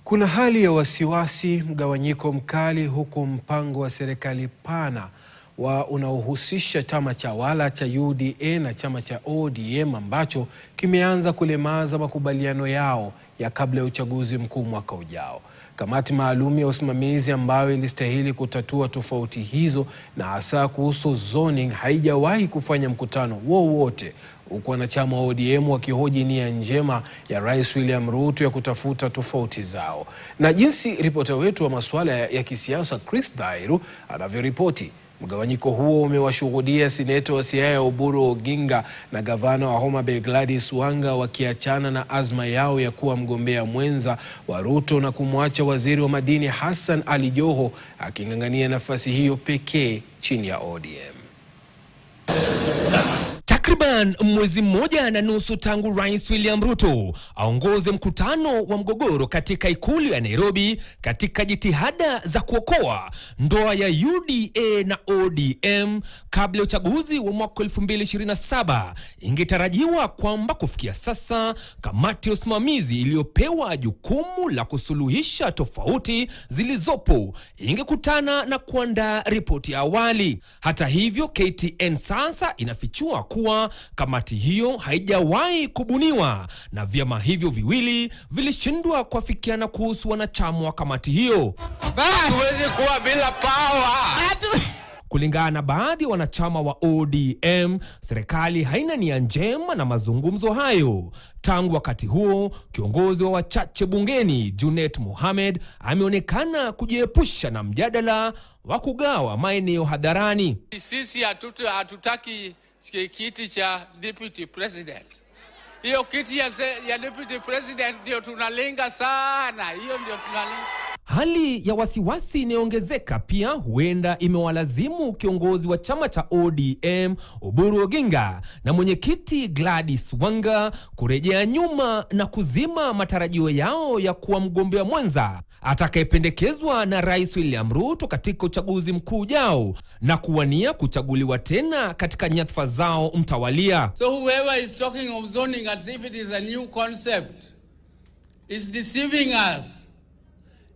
Kuna hali ya wasiwasi, mgawanyiko mkali, huku mpango wa serikali pana unaohusisha chama tawala cha UDA na chama cha ODM ambacho kimeanza kulemaza makubaliano yao ya kabla ya uchaguzi mkuu mwaka ujao. Kamati maalum ya usimamizi ambayo ilistahili kutatua tofauti hizo na hasa kuhusu zoning haijawahi kufanya mkutano wowote, huku wanachama wa ODM wakihoji nia njema ya Rais William Ruto ya kutafuta tofauti zao. Na jinsi ripota wetu wa masuala ya kisiasa Chris Dhairu anavyoripoti, mgawanyiko huo umewashuhudia seneta wa Siaya Oburu Oginga na gavana wa Homa Bay Gladys Wanga wakiachana na azma yao ya kuwa mgombea mwenza wa Ruto na kumwacha waziri wa madini Hassan Ali Joho aking'ang'ania nafasi hiyo pekee chini ya ODM. Takriban mwezi mmoja na nusu tangu Rais William Ruto aongoze mkutano wa mgogoro katika ikulu ya Nairobi katika jitihada za kuokoa ndoa ya UDA na ODM kabla ya uchaguzi wa mwaka 2027, ingetarajiwa kwamba kufikia sasa kamati ya usimamizi iliyopewa jukumu la kusuluhisha tofauti zilizopo ingekutana na kuandaa ripoti ya awali. Hata hivyo, KTN sasa inafichua kuwa kamati hiyo haijawahi kubuniwa na vyama hivyo viwili vilishindwa kuafikiana kuhusu wanachama wa kamati hiyo. Hatuwezi kuwa bila power. Kulingana na baadhi ya wanachama wa ODM, serikali haina nia njema na mazungumzo hayo. Tangu wakati huo, kiongozi wa wachache bungeni Junet Mohamed ameonekana kujiepusha na mjadala wa kugawa maeneo hadharani. Sisi hatutaki kiti cha deputy president. Hiyo kiti ya deputy president ndio tunalenga sana. Hiyo ndio tunalenga. Hali ya wasiwasi inaongezeka pia huenda imewalazimu kiongozi wa chama cha ODM Oburu Oginga na mwenyekiti Gladys Wanga kurejea nyuma na kuzima matarajio yao ya kuwa mgombea mwenza atakayependekezwa na Rais William Ruto katika uchaguzi mkuu ujao na kuwania kuchaguliwa tena katika nyadhifa zao mtawalia. So whoever is talking of zoning as if it is a new concept is deceiving us.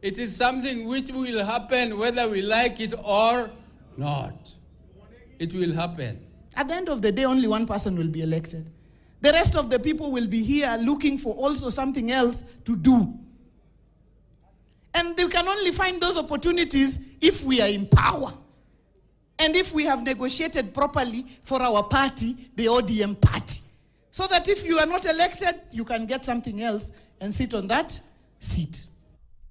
It is something which will happen whether we like it or not. It will happen. At the end of the day, only one person will be elected. The rest of the people will be here looking for also something else to do. And they can only find those opportunities if we are in power. And if we have negotiated properly for our party, the ODM party. So that if you are not elected, you can get something else and sit on that seat.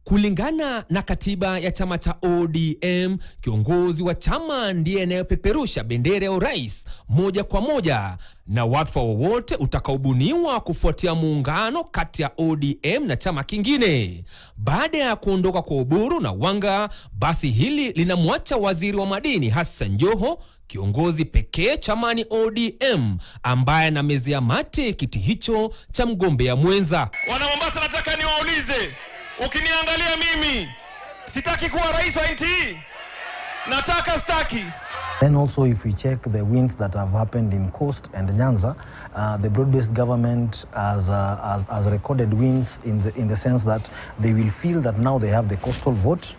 Kulingana na katiba ya chama cha ODM, kiongozi wa chama ndiye anayepeperusha bendera ya urais moja kwa moja, na wadhifa wowote utakaobuniwa kufuatia muungano kati ya ODM na chama kingine. Baada ya kuondoka kwa Oburu na Wanga, basi hili linamwacha waziri wa madini Hassan Joho, kiongozi pekee chamani ODM, ambaye anamezea mate kiti hicho cha mgombea mwenza. Wana Mombasa, nataka niwaulize, ukiniangalia mimi sitaki kuwa rais wa nchi hii, nataka staki. Then also, if we check the wins that have happened in Coast and Nyanza, the broad-based government has recorded wins in the sense that they will feel that now they have the coastal vote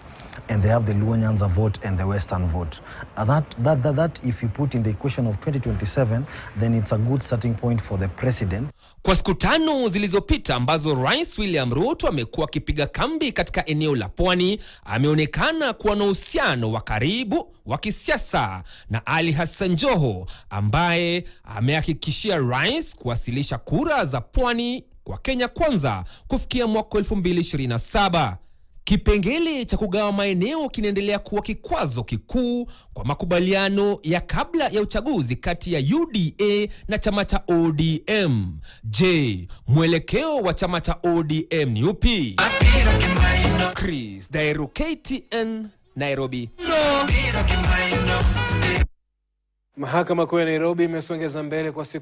and they have the Luo Nyanza vote and the Western vote. That if you put in the equation of 2027, then it's a good starting point for the president. Kwa siku tano zilizopita ambazo Rais William Ruto amekuwa akipiga kambi katika eneo la Pwani, ameonekana kuwa na uhusiano wa karibu wa kisiasa na Ali Hassan Joho, ambaye amehakikishia rais kuwasilisha kura za Pwani kwa Kenya Kwanza kufikia mwaka 2027. Kipengele cha kugawa maeneo kinaendelea kuwa kikwazo kikuu kwa makubaliano ya kabla ya uchaguzi kati ya UDA na chama cha ODM. Je, mwelekeo wa chama cha ODM ni upi? Chris Dhairu, KTN, Nairobi. Mahakama Kuu ya Nairobi imesongeza mbele kwa siku